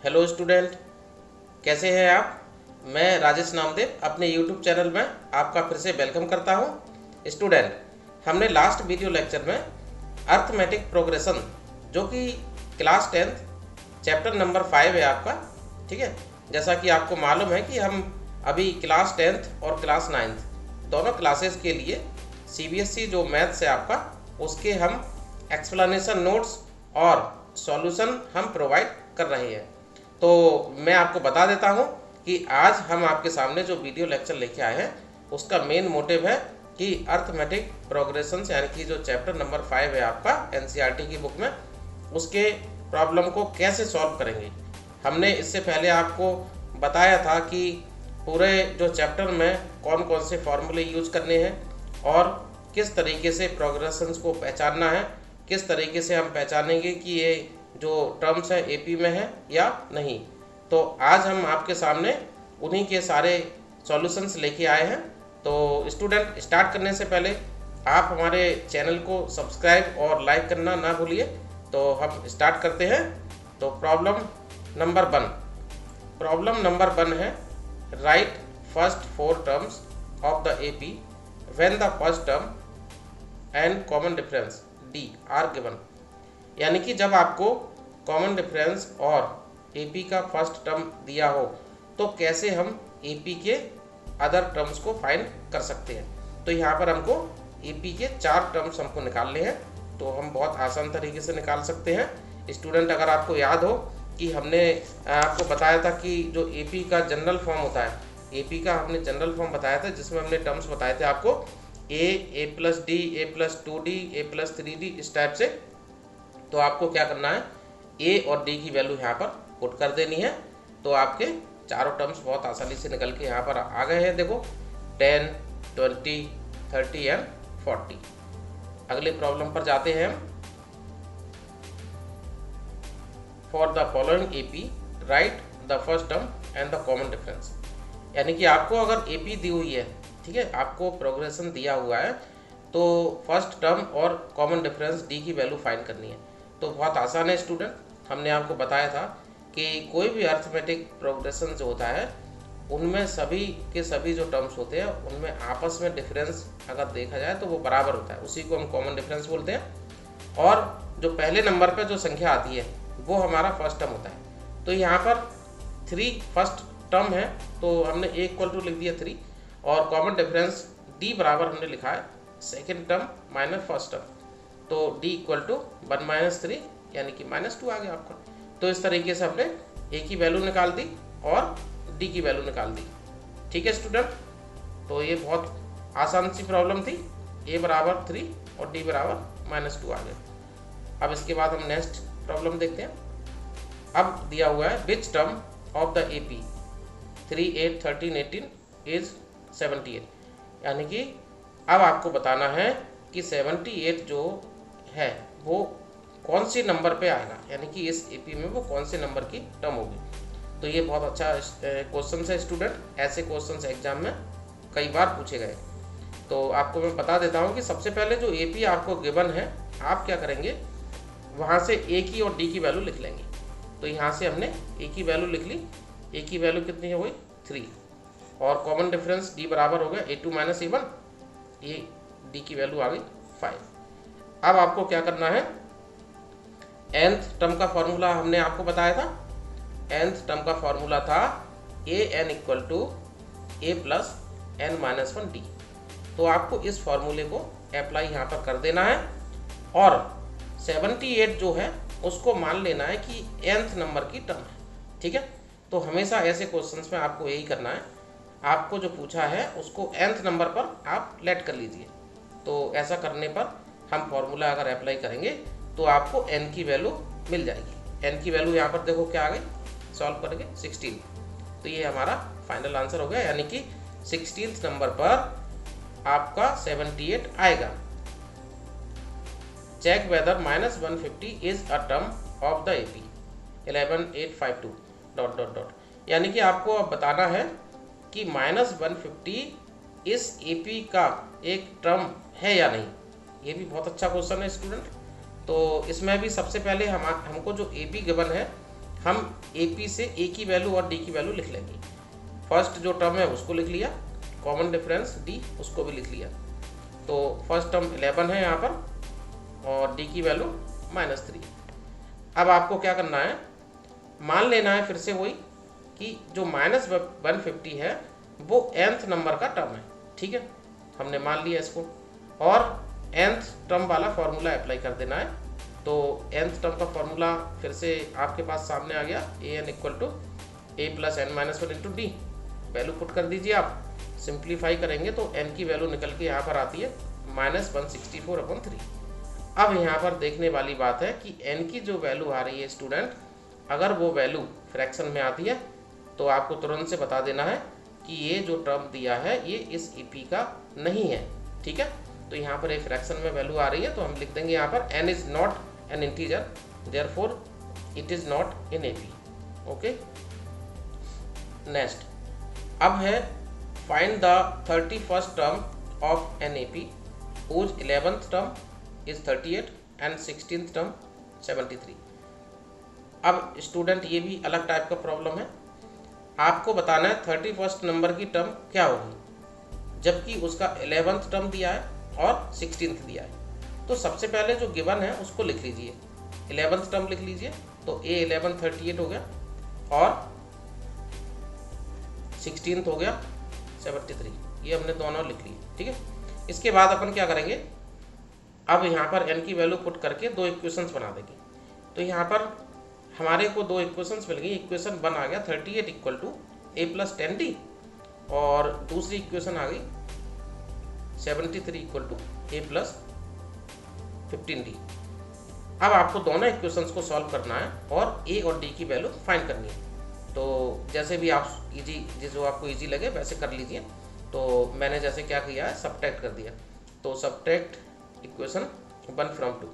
Hello student, कैसे हैं आप। मैं राजेश नामदेव अपने यूट्यूब चैनल में आपका फिर से वेलकम करता हूं। स्टूडेंट, हमने लास्ट वीडियो लेक्चर में अर्थमेटिक प्रोग्रेशन जो कि क्लास 10th चैप्टर नंबर 5 है आपका, ठीक है। जैसा कि आपको मालूम है कि हम अभी क्लास 10th और क्लास 9th दोनों क्लासेस के लिए CBSE जो मैथ्स है आपका, उसके हम एक्सप्लेनेशन नोट्स और सॉल्यूशन हम प्रोवाइड कर रहे हैं। तो मैं आपको बता देता हूं कि आज हम आपके सामने जो वीडियो लेक्चर लेके आए हैं उसका मेन मोटिव है कि अर्थमेटिक प्रोग्रेशन यानी कि जो चैप्टर नंबर 5 है आपका NCERT की बुक में, उसके प्रॉब्लम को कैसे सॉल्व करेंगे। हमने इससे पहले आपको बताया था कि पूरे जो चैप्टर में कौन कौन से फॉर्मूले यूज करने हैं और किस तरीके से प्रोग्रेशंस को पहचानना है, किस तरीके से हम पहचानेंगे कि ये जो टर्म्स है AP में है या नहीं। तो आज हम आपके सामने उन्हीं के सारे सॉल्यूशंस लेके आए हैं। तो स्टूडेंट, स्टार्ट करने से पहले आप हमारे चैनल को सब्सक्राइब और लाइक करना ना भूलिए। तो हम स्टार्ट करते हैं। तो प्रॉब्लम नंबर 1 है, write first 4 terms of the AP when the first term and common difference D are given. यानी कि जब आपको कॉमन डिफरेंस और AP का फर्स्ट टर्म दिया हो तो कैसे हम AP के अदर टर्म्स को फाइंड कर सकते हैं। तो यहाँ पर हमको AP के 4 टर्म्स हमको निकालने हैं, तो हम बहुत आसान तरीके से निकाल सकते हैं। स्टूडेंट, अगर आपको याद हो कि हमने आपको बताया था कि जो AP का जनरल फॉर्म होता है, AP का हमने जनरल फॉर्म बताया था जिसमें हमने टर्म्स बताए थे आपको A+D, A+2D, A+3D, इस टाइप से। तो आपको क्या करना है, A और D की वैल्यू यहाँ पर पुट कर देनी है। तो आपके चारों टर्म्स बहुत आसानी से निकल के यहाँ पर आ गए हैं। देखो 10, 20, 30 एंड 40। अगले प्रॉब्लम पर जाते हैं हम। For the following AP right the first term and the common difference. यानी कि आपको अगर AP दी हुई है, ठीक है, आपको प्रोग्रेशन दिया हुआ है, तो फर्स्ट टर्म और कॉमन डिफरेंस D की वैल्यू फाइंड करनी है। तो बहुत आसान है स्टूडेंट। हमने आपको बताया था कि कोई भी अर्थमेटिक प्रोग्रेशन जो होता है उनमें सभी के सभी जो टर्म्स होते हैं उनमें आपस में डिफरेंस अगर देखा जाए तो वो बराबर होता है, उसी को हम कॉमन डिफरेंस बोलते हैं। और जो पहले नंबर पर जो संख्या आती है वो हमारा फर्स्ट टर्म होता है। तो यहाँ पर 3 फर्स्ट टर्म है, तो हमने A = लिख दिया 3, और कॉमन डिफरेंस D बराबर हमने लिखा है second term minus first term. तो D = 1 - 3 यानी कि -2 आ गया आपका। तो इस तरीके से हमने A की वैल्यू निकाल दी और D की वैल्यू निकाल दी। ठीक है स्टूडेंट, तो ये बहुत आसान सी प्रॉब्लम थी। A बराबर 3 और D बराबर -2 आ गया। अब इसके बाद हम नेक्स्ट प्रॉब्लम देखते हैं। अब दिया हुआ है which term of the AP 3, 8, 13, 18 is 78। यानी कि अब आपको बताना है कि 78 जो है वो कौन सी नंबर पे आएगा, यानी कि इस AP में वो कौन से नंबर की टर्म होगी। तो ये बहुत अच्छा क्वेश्चन है स्टूडेंट। ऐसे क्वेश्चन एग्जाम में कई बार पूछे गए। तो आपको मैं बता देता हूँ कि सबसे पहले जो AP आपको गिवन है, आप क्या करेंगे, वहाँ से A की और D की वैल्यू लिख लेंगे। तो यहाँ से हमने A की वैल्यू लिख ली। A की वैल्यू कितनी हो गई 3, और कॉमन डिफरेंस D बराबर हो गया A2 - A1, ये D की वैल्यू आ गई 5। अब आपको क्या करना है, nth टर्म का फॉर्मूला हमने आपको बताया था। nth टर्म का फॉर्मूला था AN = A + n-1D। तो आपको इस फॉर्मूले को अप्लाई यहाँ पर कर देना है, और 78 जो है उसको मान लेना है कि nth नंबर की टर्म है। ठीक है, तो हमेशा ऐसे क्वेश्चंस में आपको यही करना है, आपको जो पूछा है उसको nth नंबर पर आप लेट कर लीजिए। तो ऐसा करने पर हम फॉर्मूला अगर अप्लाई करेंगे तो आपको n की वैल्यू मिल जाएगी। n की वैल्यू यहाँ पर देखो क्या आ गई, सॉल्व करेंगे 16। तो ये हमारा फाइनल आंसर हो गया, यानी कि 16th नंबर पर आपका 78 आएगा। Check whether -150 is a term of the AP 11852 ... यानी कि आपको अब बताना है कि -150 इस AP का एक टर्म है या नहीं। ये भी बहुत अच्छा क्वेश्चन है स्टूडेंट। तो इसमें भी सबसे पहले हमको जो AP गिवन है हम AP से A की वैल्यू और D की वैल्यू लिख लेंगे। फर्स्ट जो टर्म है उसको लिख लिया, कॉमन डिफरेंस D उसको भी लिख लिया। तो फर्स्ट टर्म 11 है यहाँ पर और D की वैल्यू -3। अब आपको क्या करना है, मान लेना है फिर से वही कि जो -150 है वो nth नंबर का टर्म है। ठीक है, हमने मान लिया इसको और nth टर्म वाला फॉर्मूला अप्लाई कर देना है। तो nth टर्म का फॉर्मूला फिर से आपके पास सामने आ गया, an = a + n-1 × d। Value put कर दीजिए आप, सिंप्लीफाई करेंगे तो n की वैल्यू निकल के यहाँ पर आती है -164/3। अब यहाँ पर देखने वाली बात है कि n की जो वैल्यू आ रही है स्टूडेंट, अगर वो वैल्यू फ्रैक्शन में आती है तो आपको तुरंत से बता देना है कि ये जो टर्म दिया है ये इस EP का नहीं है। ठीक है, तो यहाँ पर एक फ्रैक्शन में वैल्यू आ रही है तो हम लिख देंगे यहाँ पर n is not an integer, therefore it is not in AP। Okay, next अब है find the 31st term of an AP whose 11th term is 38 and 16th term 73। अब स्टूडेंट ये भी अलग टाइप का प्रॉब्लम है, आपको बताना है 31st नंबर की टर्म क्या होगी जबकि उसका 11th टर्म दिया है और 16th दिया है। तो सबसे पहले जो गिवन है उसको लिख लीजिए, 11th टर्म लिख लीजिए। तो A11 38 हो गया और 16th हो गया 73, ये हमने दोनों लिख लिए। ठीक है, इसके बाद अपन क्या करेंगे, अब यहाँ पर n की वैल्यू पुट करके दो इक्वेशंस बना देंगे। तो यहाँ पर हमारे को दो इक्वेशंस मिल गई। इक्वेशन 1 आ गया 38 = a + 10d और दूसरी इक्वेशन आ गई 73 = a + 15d। अब आपको दोनों इक्वेशंस को सॉल्व करना है और a और d की वैल्यू फाइंड करनी है। तो जैसे भी आप जो आपको इजी लगे वैसे कर लीजिए। तो मैंने जैसे क्या किया है, सब्ट्रैक्ट कर दिया। तो सब्ट्रैक्ट इक्वेशन 1 from 2,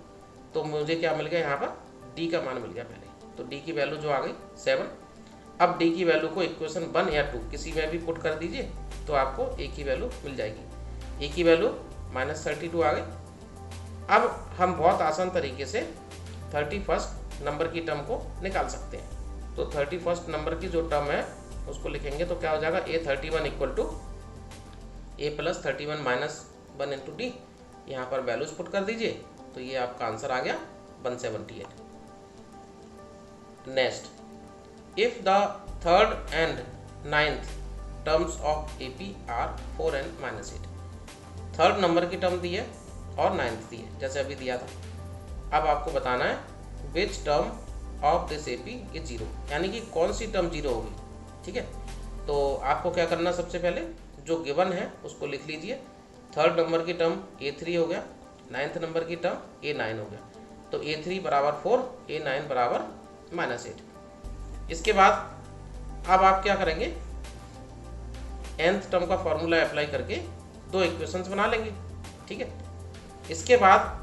तो मुझे क्या मिल गया, यहाँ पर d का मान मिल गया पहले। तो d की वैल्यू जो आ गई 7। अब d की वैल्यू को इक्वेशन 1 या 2 किसी में भी पुट कर दीजिए तो आपको a की वैल्यू मिल जाएगी। a की वैल्यू -32 आ गई। अब हम बहुत आसान तरीके से 31st नंबर की टर्म को निकाल सकते हैं। तो 31st नंबर की जो टर्म है उसको लिखेंगे तो क्या हो जाएगा, A31 = a + 31 - 1 × d। यहाँ पर वैल्यूज पुट कर दीजिए तो ये आपका आंसर आ गया 178। Next, if the 3rd and 9th terms of AP are 4 and -8। 3rd number की टर्म दी है और 9th दी है जैसे अभी दिया था। अब आपको बताना है which term of this AP is 0, यानी कि कौन सी टर्म 0 होगी। ठीक है, तो आपको क्या करना, सबसे पहले जो गिवन है उसको लिख लीजिए। 3rd नंबर की टर्म A3 हो गया, 9th नंबर की टर्म A9 हो गया। तो A3 = 4, A9 = -8। इसके बाद अब आप क्या करेंगे, nth टर्म का फॉर्मूला अप्लाई करके दो इक्वेशंस बना लेंगे। ठीक है, इसके बाद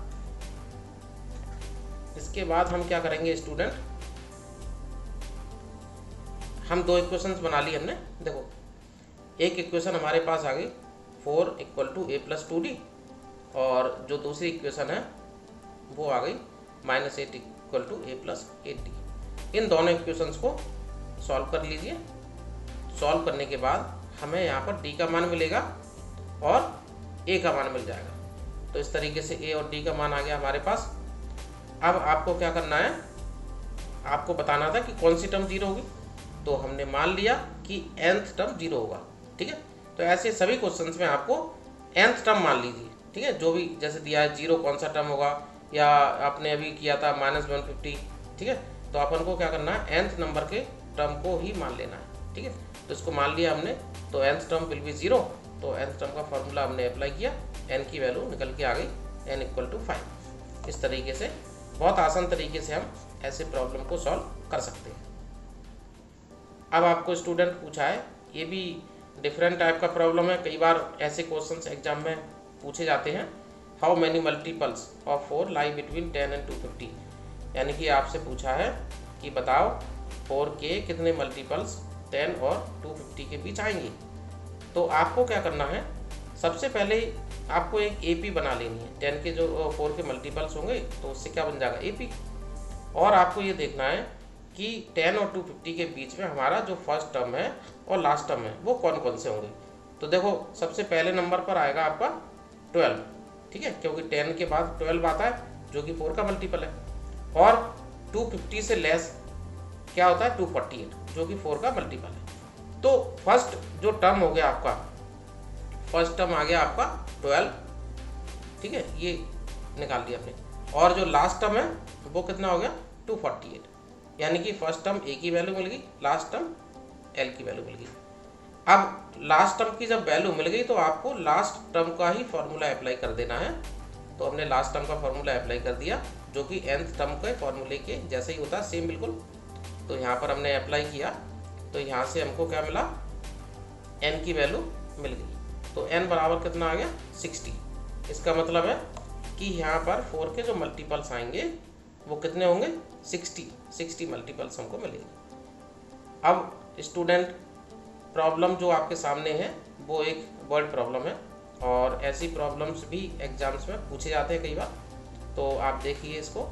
हम क्या करेंगे स्टूडेंट, हम दो इक्वेशंस बना ली हमने। देखो, एक इक्वेशन हमारे पास आ गई 4 = a + 2d और जो दूसरी इक्वेशन है वो आ गई -8 = a + 8d। इन दोनों इक्वेशंस को सॉल्व कर लीजिए। सॉल्व करने के बाद हमें यहाँ पर d का मान मिलेगा और a का मान मिल जाएगा। तो इस तरीके से a और d का मान आ गया हमारे पास। अब आपको क्या करना है, आपको बताना था कि कौन सी टर्म 0 होगी। तो हमने मान लिया कि nth टर्म 0 होगा। ठीक है, तो ऐसे सभी क्वेश्चंस में आपको nth टर्म मान लीजिए। ठीक है, जो भी जैसे दिया है 0 कौन सा टर्म होगा, या आपने अभी किया था -150। ठीक है, तो अपन को क्या करना है, nth नंबर के टर्म को ही मान लेना है। ठीक है, तो इसको मान लिया हमने, तो nth टर्म विल बी 0। तो nth टर्म का फॉर्मूला हमने अप्लाई किया, n की वैल्यू निकल के आ गई n = 5। इस तरीके से बहुत आसान तरीके से हम ऐसे प्रॉब्लम को सॉल्व कर सकते हैं। अब आपको स्टूडेंट पूछा है, ये भी डिफरेंट टाइप का प्रॉब्लम है, कई बार ऐसे क्वेश्चंस एग्जाम में पूछे जाते हैं। How many multiples of 4 lie between 10 and 250, यानी कि आपसे पूछा है कि बताओ 4 के कितने मल्टीपल्स 10 और 250 के बीच आएंगे। तो आपको क्या करना है, सबसे पहले आपको एक AP बना लेनी है। 10 के जो 4 के मल्टीपल्स होंगे तो उससे क्या बन जाएगा AP। और आपको ये देखना है कि 10 और 250 के बीच में हमारा जो फर्स्ट टर्म है और लास्ट टर्म है वो कौन कौन से होंगे। तो देखो सबसे पहले नंबर पर आएगा आपका 12, ठीक है, क्योंकि 10 के बाद 12 आता है जो कि 4 का मल्टीपल है, और 250 से लेस क्या होता है 248 जो कि 4 का मल्टीपल है। तो फर्स्ट जो टर्म हो गया आपका, फर्स्ट टर्म आ गया आपका 12, ठीक है, ये निकाल दिया आपने, और जो लास्ट टर्म है वो कितना हो गया 248, यानी कि फर्स्ट टर्म ए की वैल्यू मिल गई, लास्ट टर्म एल की वैल्यू मिल गई। अब लास्ट टर्म की जब वैल्यू मिल गई तो आपको लास्ट टर्म का ही फॉर्मूला अप्लाई कर देना है। तो हमने लास्ट टर्म का फॉर्मूला अप्लाई कर दिया जो कि nth टर्म के फॉर्मूले के जैसे ही होता है, सेम बिल्कुल। तो यहाँ पर हमने अप्लाई किया तो यहाँ से हमको क्या मिला, n की वैल्यू मिल गई। तो n बराबर कितना आ गया 60। इसका मतलब है कि यहाँ पर 4 के जो मल्टीपल्स आएंगे वो कितने होंगे 60 मल्टीपल्स हमको मिलेंगे। अब स्टूडेंट प्रॉब्लम जो आपके सामने है वो एक वर्ड प्रॉब्लम है, और ऐसी प्रॉब्लम्स भी एग्जाम्स में पूछे जाते हैं कई बार। तो आप देखिए, इसको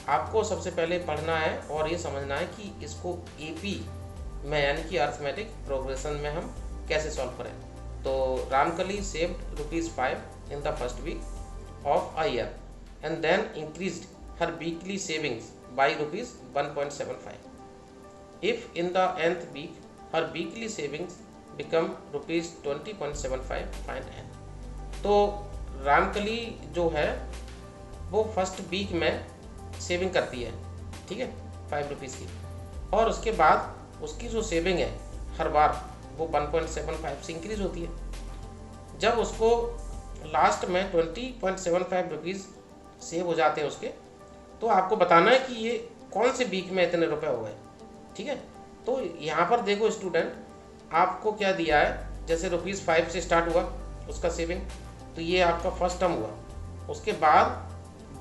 आपको सबसे पहले पढ़ना है और ये समझना है कि इसको एपी में यानी कि अर्थमेटिक प्रोग्रेशन में हम कैसे सॉल्व करें। तो Ramkali saved ₹5 in the first week of a year and then increased her weekly savings by ₹1.75. If in the nth week her weekly savings become ₹20.75, find n. तो रामकली जो है वो फर्स्ट वीक में सेविंग करती है, ठीक है, ₹5 की, और उसके बाद उसकी जो सेविंग है हर बार वो 1.75 से इंक्रीज होती है। जब उसको लास्ट में ₹20.75 सेव हो जाते हैं उसके, तो आपको बताना है कि ये कौन से वीक में इतने रुपए हो गए, ठीक है। तो यहाँ पर देखो स्टूडेंट, आपको क्या दिया है, जैसे ₹5 से स्टार्ट हुआ उसका सेविंग, तो ये आपका फर्स्ट टर्म हुआ, उसके बाद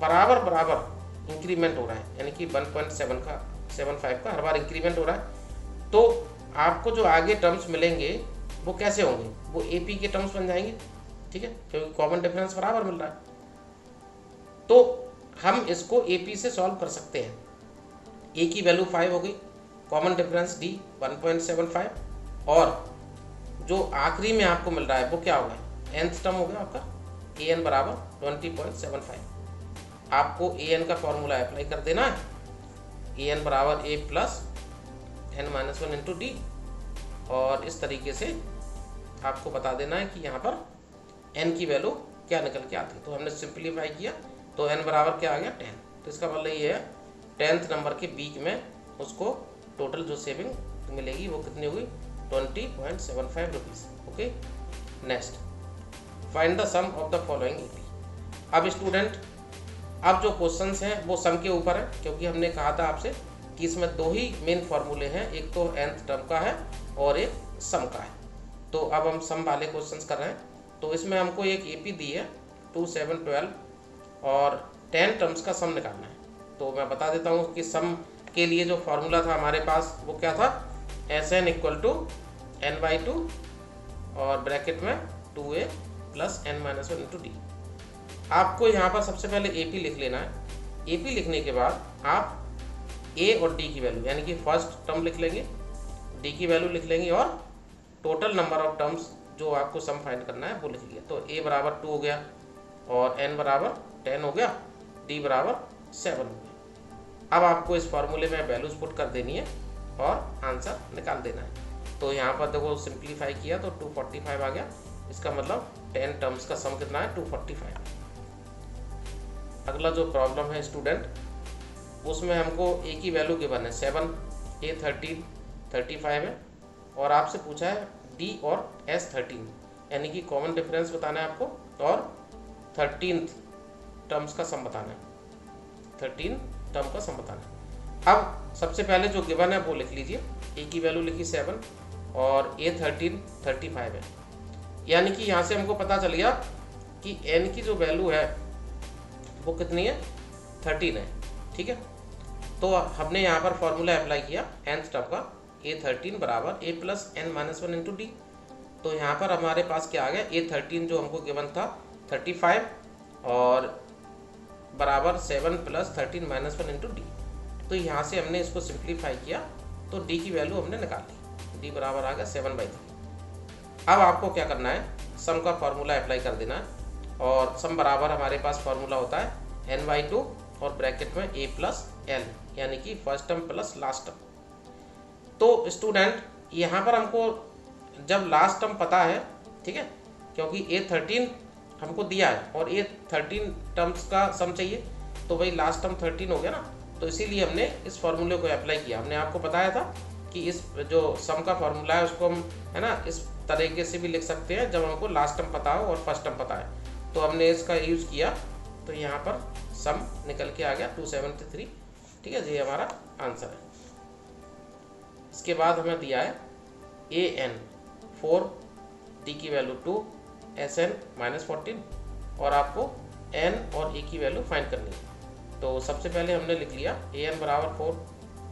बराबर इंक्रीमेंट हो रहा है, यानी कि 1.75 का हर बार इंक्रीमेंट हो रहा है। तो आपको जो आगे टर्म्स मिलेंगे वो कैसे होंगे, वो एपी के टर्म्स बन जाएंगे, ठीक है, क्योंकि कॉमन डिफरेंस बराबर मिल रहा है। तो हम इसको एपी से सॉल्व कर सकते हैं। ए की वैल्यू 5 हो गई, कॉमन डिफरेंस डी 1.75, और जो आखिरी में आपको मिल रहा है वो क्या होगा, nth टर्म हो गया आपका ए एन बराबर 20.75। आपको ए एन का फॉर्मूला अप्लाई कर देना है, ए एन बराबर ए प्लस n-1 इंटू डी, और इस तरीके से आपको बता देना है कि यहाँ पर n की वैल्यू क्या निकल के आती है। तो हमने सिंप्लीफाई किया तो n बराबर क्या आ गया 10। तो इसका मतलब ये है 10th नंबर के वीक में उसको टोटल जो सेविंग मिलेगी वो कितनी होगी 20.75 rupees. Okay, next find the sum of the following AP. अब स्टूडेंट, अब जो क्वेश्चंस हैं वो सम के ऊपर है, क्योंकि हमने कहा था आपसे कि इसमें 2 ही मेन फॉर्मूले हैं, एक तो nth टर्म का है और एक सम का है। तो अब हम सम वाले क्वेश्चंस कर रहे हैं। तो इसमें हमको एक एपी दी है 2, 7, 12 और 10 टर्म्स का सम निकालना है। तो मैं बता देता हूँ कि सम के लिए जो फॉर्मूला था हमारे पास वो क्या था, Sn = n/2 और ब्रैकेट में 2a + n-1 इंटू डी। आपको यहाँ पर सबसे पहले एपी लिख लेना है। एपी लिखने के बाद आप ए और डी की वैल्यू यानी कि फर्स्ट टर्म लिख लेंगे, डी की वैल्यू लिख लेंगे, और टोटल नंबर ऑफ टर्म्स जो आपको सम फाइंड करना है वो लिख लिया। तो ए बराबर 2 हो गया, और n बराबर 10 हो गया, डी बराबर 7 हो गया। अब आपको इस फॉर्मूले में वैल्यूज पुट कर देनी है और आंसर निकाल देना है। तो यहाँ पर देखो सिंप्लीफाई किया तो 245 आ गया। इसका मतलब 10 टर्म्स का सम कितना है 245। अगला जो प्रॉब्लम है स्टूडेंट, उसमें हमको ए की वैल्यू गिवन है 7, ए 13, 35 है, और आपसे पूछा है डी और एस 13, यानी कि कॉमन डिफरेंस बताना है आपको, और 13th टर्म्स का सम बताना है, 13 टर्म का सम बताना है। अब सबसे पहले जो गिवन है वो लिख लीजिए। ए की वैल्यू लिखी 7 और ए 13 35 है, यानी कि यहाँ से हमको पता चल गया कि एन की जो वैल्यू है वो कितनी है 13 है, ठीक है। तो हमने यहाँ पर फॉर्मूला अप्लाई किया nth टर्म का, ए 13 बराबर ए प्लस n-1 इंटू डी। तो यहाँ पर हमारे पास क्या आ गया, ए 13 जो हमको गिवन था 35 और बराबर 7 + 13 - 1 इंटू डी। तो यहाँ से हमने इसको सिंप्लीफाई किया तो डी की वैल्यू हमने निकाल ली, डी बराबर आ गया 7/3। अब आपको क्या करना है, सम का फॉर्मूला अप्लाई कर देना है, और सम बराबर हमारे पास फॉर्मूला होता है n/2 और ब्रैकेट में a प्लस l, यानी कि first term plus last term. तो स्टूडेंट यहाँ पर हमको जब लास्ट टर्म पता है, ठीक है, क्योंकि a13 हमको दिया है और a13 टर्म्स का सम चाहिए, तो भाई लास्ट टर्म 13 हो गया ना, तो इसीलिए हमने इस फॉर्मूले को अप्लाई किया। हमने आपको बताया था कि इस जो सम का फॉर्मूला है उसको हम, है ना, इस तरीके से भी लिख सकते हैं जब हमको लास्ट टर्म पता हो और फर्स्ट टर्म पता है, तो हमने इसका यूज़ किया, तो यहाँ पर सम निकल के आ गया 273। ठीक है, ये हमारा आंसर है। इसके बाद हमें दिया है an 4, d की वैल्यू 2, sn -14, और आपको n और a की वैल्यू फाइंड करनी है। तो सबसे पहले हमने लिख लिया an बराबर 4,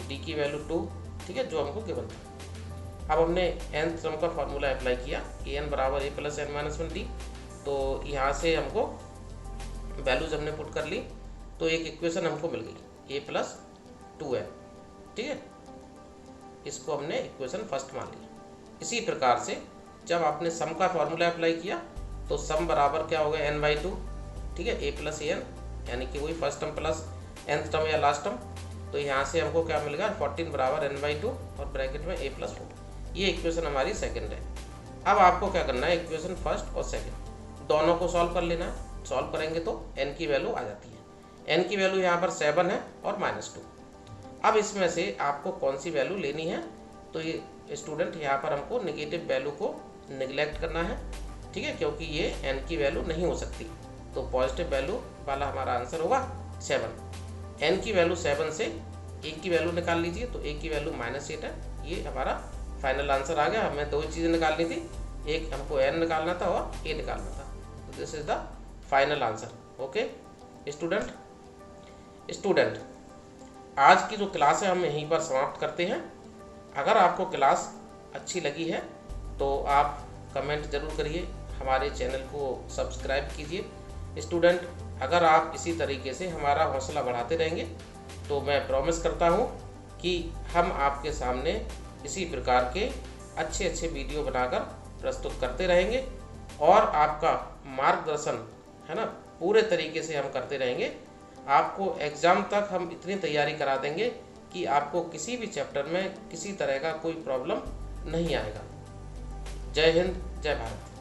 d की वैल्यू 2, ठीक है, जो हमको गिवन था। अब हमने n सम का फॉर्मूला अप्लाई किया, an बराबर a प्लस n-1d, तो यहाँ से हमको वैल्यूज हमने पुट कर ली, तो एक इक्वेशन हमको मिल गई a प्लस 2n, ठीक है, इसको हमने इक्वेशन फर्स्ट मान लिया। इसी प्रकार से जब आपने सम का फॉर्मूला अप्लाई किया तो सम बराबर क्या हो गया n/2, ठीक है, a प्लस an, यानी कि वही first term plus nth term या लास्ट टर्म, तो यहाँ से हमको क्या मिल गया 14 बराबर n/2 और ब्रैकेट में a प्लस 4। ये इक्वेशन हमारी सेकंड है। अब आपको क्या करना है, इक्वेशन फर्स्ट और सेकंड दोनों को सॉल्व कर लेना है। सॉल्व करेंगे तो n की वैल्यू आ जाती है, n की वैल्यू यहाँ पर 7 है और -2। अब इसमें से आपको कौन सी वैल्यू लेनी है, तो ये स्टूडेंट यहाँ पर हमको नेगेटिव वैल्यू को निगलेक्ट करना है, ठीक है, क्योंकि ये n की वैल्यू नहीं हो सकती, तो पॉजिटिव वैल्यू वाला हमारा आंसर होगा 7। n की वैल्यू 7 से a की वैल्यू निकाल लीजिए, तो a की वैल्यू -8 है। ये हमारा फाइनल आंसर आ गया। हमें दो चीज़ें निकालनी थी, एक हमको n निकालना था और a निकालना था, तो this is the final answer. Okay student, आज की जो क्लास है हम यहीं पर समाप्त करते हैं। अगर आपको क्लास अच्छी लगी है तो आप कमेंट ज़रूर करिए, हमारे चैनल को सब्सक्राइब कीजिए। स्टूडेंट, अगर आप इसी तरीके से हमारा हौसला बढ़ाते रहेंगे तो मैं प्रॉमिस करता हूँ कि हम आपके सामने इसी प्रकार के अच्छे वीडियो बनाकर प्रस्तुत करते रहेंगे और आपका मार्गदर्शन, है ना, पूरे तरीके से हम करते रहेंगे। आपको एग्ज़ाम तक हम इतनी तैयारी करा देंगे कि आपको किसी भी चैप्टर में किसी तरह का कोई प्रॉब्लम नहीं आएगा। जय हिंद, जय भारत।